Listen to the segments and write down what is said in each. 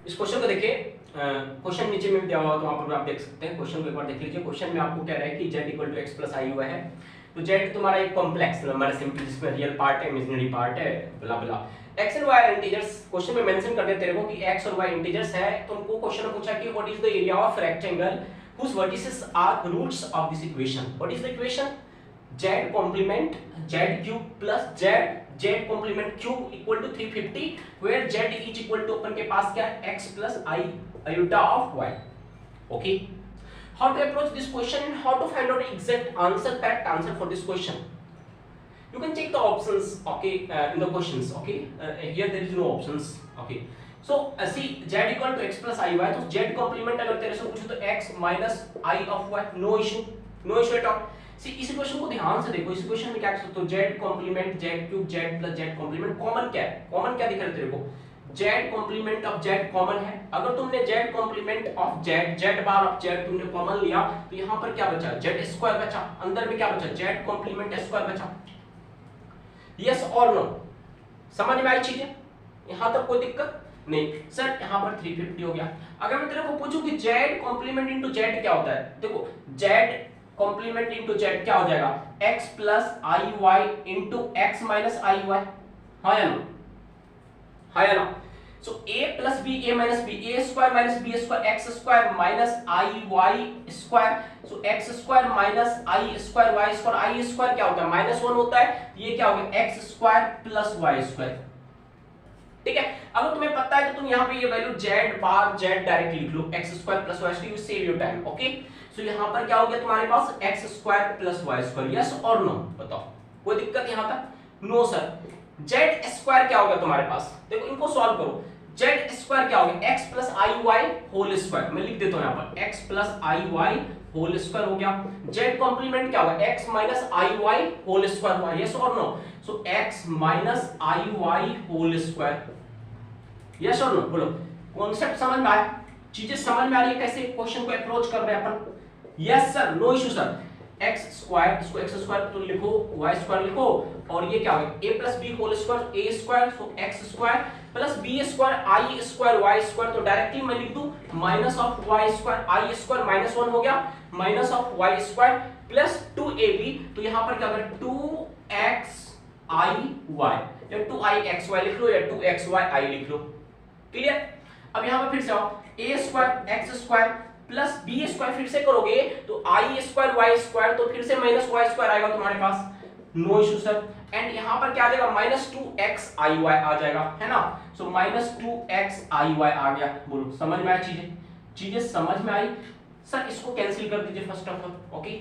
इस क्वेश्चन को देखिए, क्वेश्चन नीचे में भी दिया हुआ तो वहां पर आप देख सकते हैं। क्वेश्चन को एक बार देख लीजिए। क्वेश्चन में आपको कह रहा है कि z equal to x plus i हुआ है, तो z तुम्हारा एक कॉम्प्लेक्स नंबर है सिंपल, जिसमें रियल पार्ट है, इमेजिनरी पार्ट है, blah blah. x and y integers, question में मेंशन कर दिया तेरे को कि x और y इंटीजर्स है। तुमको क्वेश्चन में पूछा कि what is the area of rectangle whose vertices are roots of this equation. What is the equation? Z complement z cube plus z complement cube equal to 350, where z is equal to अपन के पास क्या है, x plus I iota of y. Okay. How to approach this question and how to find out exact answer, correct answer for this question? You can check the options, okay, in the questions, okay. Here there is no options, okay. So see z equal to x plus i y, तो z complement अगर तेरे से पूछो तो x minus I of y, no issue at all. See इस question को ध्यान से देखो। इस क्वेश्चन में क्या कर सकते हो, z complement z cube z plus z complement, common क्या है, कॉमन क्या दिख रहा है तेरे को, z complement of z common है। अगर तुमने z complement of z bar of z तुमने कॉमन लिया तो यहाँ पर क्या बचा, z स्क्वायर बचा, अंदर में क्या बचा, z complement स्क्वायर बचा। यस और नो, समझ में आई चीजें, यहाँ तक कोई दिक्कत नहीं। सर यहाँ पर 350 हो गया। अगर मैं तेरे को पूछूं कि z कॉम्प्लीमेंट इनटू z क्या होता है, देखो z कॉम्प्लीमेंट इनटू z क्या हो जाएगा, x plus i y into x minus i y, हाँ या ना, हाँ या ना। So a plus b a minus b, a square minus b square, x square minus i y square, so x square minus i square y square, i square क्या होता है, -1 होता है, ये क्या हो गया x square plus y square. ठीक है, अगर तुम्हें पता है तो तुम यहाँ पे ये value z bar z direct लिख लो, x square plus y square, you save your time. Okay, so यहाँ पर क्या हो गया तुम्हारे पास x square plus y square, yes और नो, बताओ कोई दिक्कत यहाँ तक, नो सर। z स्क्वायर क्या हो गया तुम्हारे पास, देखो इनको सॉल्व करो, z स्क्वायर क्या हो गया, x plus i Y whole square, मैं लिख देता हूँ यहाँ पर x plus i Y whole square हो गया। z कॉम्प्लीमेंट क्या होगा, x minus i Y whole square हुआ, यस और no, so x minus i Y whole square, yes और नो, बोलो कॉन्सेप्ट समझ में आया, चीजें समझ में आ रही है कैसे क्वेश्चन को अप्रोच कर रहे हैं अपन, yes sir, no issue sir. X square, इसको एक्स स्क्वायर तो लिखो, वाई स्क्वायर लिखो, और ये क्या होगा a plus b whole square, a square, so x square plus b square i square y square, तो डायरेक्टली मैं लिख दूं minus of y square, i square -1 हो गया, minus of y square plus 2ab, तो यहां पर क्या होगा 2xi y, या 2ixy लिख लो, या 2xyi लिख लो, क्लियर। अब यहां पर फिर से आओ, a square x square plus b square, फिर से करोगे तो आई स्क्वायर वाई स्क्वायर, तो फिर से माइनस वाई स्क्वायर आएगा तुम्हारे पास, नो इशू सर। एंड यहां पर क्या आ जाएगा, -2xi y आ जाएगा, है ना, सो -2xi y आ गया। बोलो समझ में आई चीजें समझ में आई सर, इसको कैंसिल कर दीजिए first of all, okay,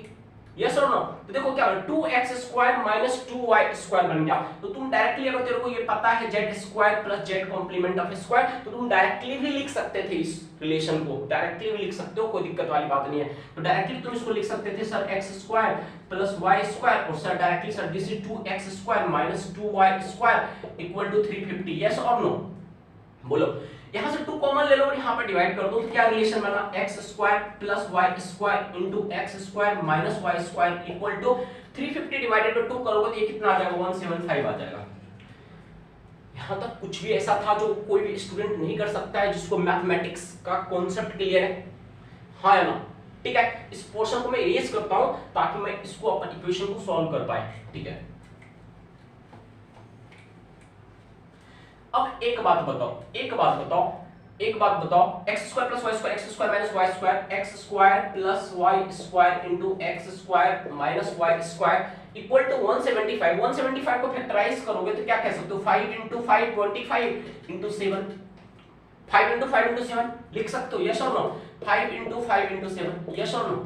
yes और नो। तो देखो क्या होगा 2x square minus 2y square बन गया, तो तुम डायरेक्टली अगर तेरे को ये पता है z square plus z complement of square, तो तुम डायरेक्टली भी लिख सकते थे इस रिलेशन को, डायरेक्टली भी लिख सकते हो, कोई दिक्कत वाली बात नहीं है। तो डायरेक्टली तुम इसको लिख सकते थे sir x square plus y square, और sir directly sir this is 2x square minus 2y square equal to 350, yes और नो, बोलो। यहां से 2 कॉमन ले लो और यहां पर डिवाइड कर दो, तो क्या रिलेशन बना, x square plus y square into x square minus y square equal to 350 divided by 2 करोगे तो ये कितना आ जाएगा, 175 आ जाएगा। यहां तक कुछ भी ऐसा था जो कोई भी स्टूडेंट नहीं कर सकता है, जिसको मैथमेटिक्स का कॉन्सेप्ट क्लियर है, हाँ या ना, ठीक है। इस पोर्शन को मैं इरेज करता हूं ताकि मैं इसको अपन इक्वेशन को सॉल्व कर पाए, ठीक है। अब एक बात बताओ, x square plus y square, x square minus y square, x square plus y square into x square minus y square equal to 175। 175 को फैक्टराइज करोगे तो क्या कह सकते हो, 5 इंटू 5 25 इंटू 7, 5 इंटू 5 इंटू 7 लिख सकते हो, यस और नो, 5 इंटू 5 इंटू 7, यस और नो।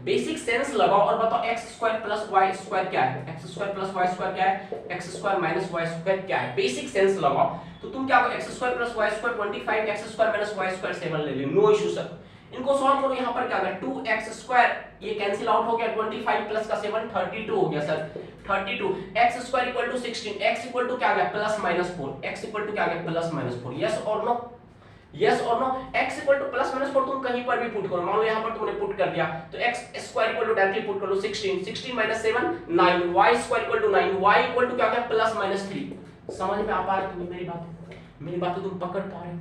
बेसिक सेंस लगाओ और बताओ x square plus y square क्या है, x square plus y square क्या है, x square minus y square क्या है, बेसिक सेंस लगाओ। तो तुम क्या करो, x square plus y square 25, x square minus y square 7 ले लो, नो इशू सर। इनको सॉल्व करो, यहां पर क्या होगा 2x स्क्वायर, ये कैंसिल आउट हो गया, 25 प्लस का 7 32 हो गया sir, 32, x square equal to 16, x equal to क्या आ गया plus minus 4, x equal to क्या आ गया प्लस माइनस 4, यस और नो, यस और no. x equal to plus minus 4 तुम कहीं पर भी पुट करो, मान लो यहां पर तुमने पुट कर दिया तो x square equal to directly put कर लो 16, 16 minus 7 9, y square equal to 9, y equal to क्या हो गया प्लस माइनस 3। समझ में आ पा रहा है तुम्हें मेरी बात तुम पकड़ पा रहे हो,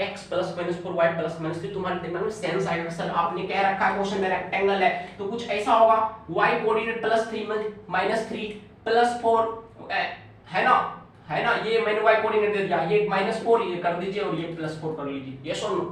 x plus minus 4 y plus minus 3 तुम्हारे दिमाग में सेंस आएगा सर आपने कह रखा है क्वेश्चन में रेक्टेंगल है तो कुछ ऐसा होगा y coordinate plus 3 minus 3 plus 4 है ना ये मैंने y कोऑर्डिनेट दे दिया ये माइनस 4 ये कर दीजिए और ये प्लस 4 कर लीजिए यस और नो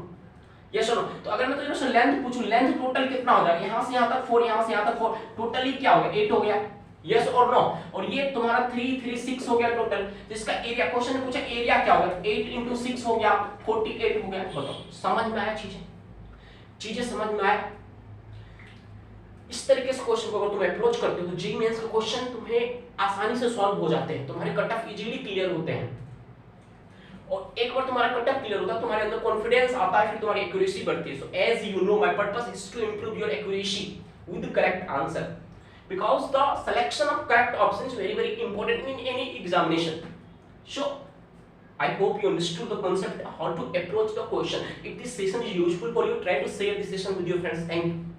यस और नो। तो अगर मैं तुझे लेंथ पूछूं लेंथ टोटल कितना हो जाएगा यहां से यहां तक 4 यहां से यहां तक 4 टोटली क्या हो गया 8 हो गया यस और नो। और ये तुम्हारा 3 3 6 हो गया टोटल जिसका एरिया क्वेश्चन ने पूछा एरिया क्या होगा 8 into 6 हो गया 48 हो गया। बताओ समझ में आया चीजें समझ में आया। इस तरीके से क्वेश्चन को अगर तुम अप्रोच करते हो तो जी मेंस के क्वेश्चन तुम्हें आसानी से सॉल्व हो जाते हैं तुम्हारे कट ऑफ इजीली क्लियर होते हैं और एक बार तुम्हारा कट ऑफ क्लियर होता है तुम्हारे अंदर कॉन्फिडेंस आता है फिर तुम्हारी एक्यूरेसी बढ़ती है। So as you know my purpose is to improve your accuracy with the correct answer because the selection of correct option is very important in any examination. So I hope you understood the concept how to approach the question. If this session is useful for you, try to share this session with your friends. Thank you.